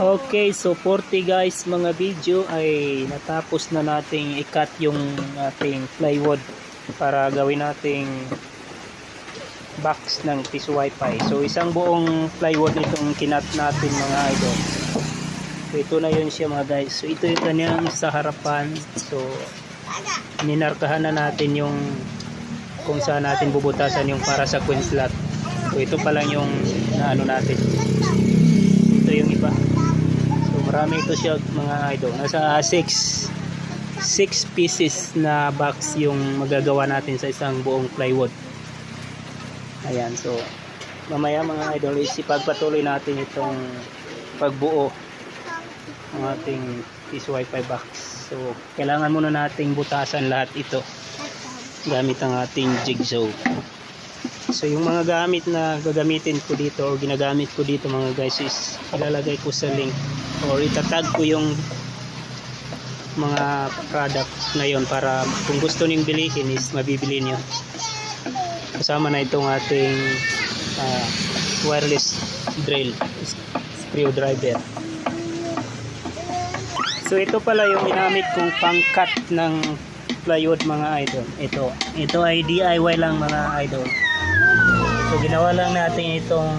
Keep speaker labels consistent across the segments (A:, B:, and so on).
A: Okay, so 40 guys, mga video ay natapos na nating i-cut yung ating plywood para gawin nating box ng piso wifi. So isang buong plywood itong kinat natin mga idol. So ito na yun siya mga guys. So ito yung kanyang sa harapan. So ninarkahan na natin yung kung saan natin bubutasan yung para sa queen slot. So ito pa lang yung naano natin. Ito yung iba. Marami ito siya mga idol. Nasa 6 pieces na box yung magagawa natin sa isang buong plywood. Ayan, so mamaya mga idol isipagpatuloy natin itong pagbuo ng ating piso wifi box. So kailangan muna nating butasan lahat ito gamit ang ating jigsaw. So yung mga gamit na gagamitin ko dito o ginagamit ko dito mga guys is ilalagay ko sa link or itatag ko yung mga products na yon para kung gusto niyong bilihin is mabibili niyo. Kasama na itong ating wireless drill, screwdriver. So ito pala yung ginamit kong pang-cut ng plywood mga idol. Ito ay DIY lang mga idol. So ginawa lang natin itong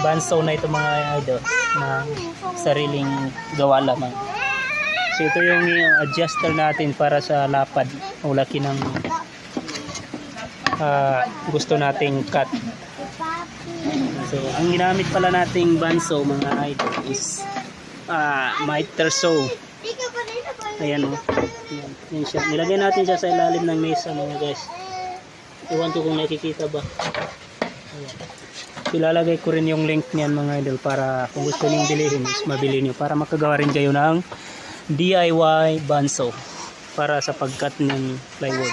A: bandsaw na ito mga idol na sariling gawa lamang. So ito yung adjuster natin para sa lapad o laki ng gusto nating cut. So ang ginamit pala nating bandsaw mga idol is miter saw. Ayan o. Yan siya. Nilagay natin siya sa ilalim ng mesa mga guys. Iwan ko kung nakikita ba. Ayan. Ilalagay ko rin yung link niyan mga idol para kung gusto niyong bilihin is mabili niyo para makagawa rin kayo ng DIY bandsaw para sa pagkat ng plywood.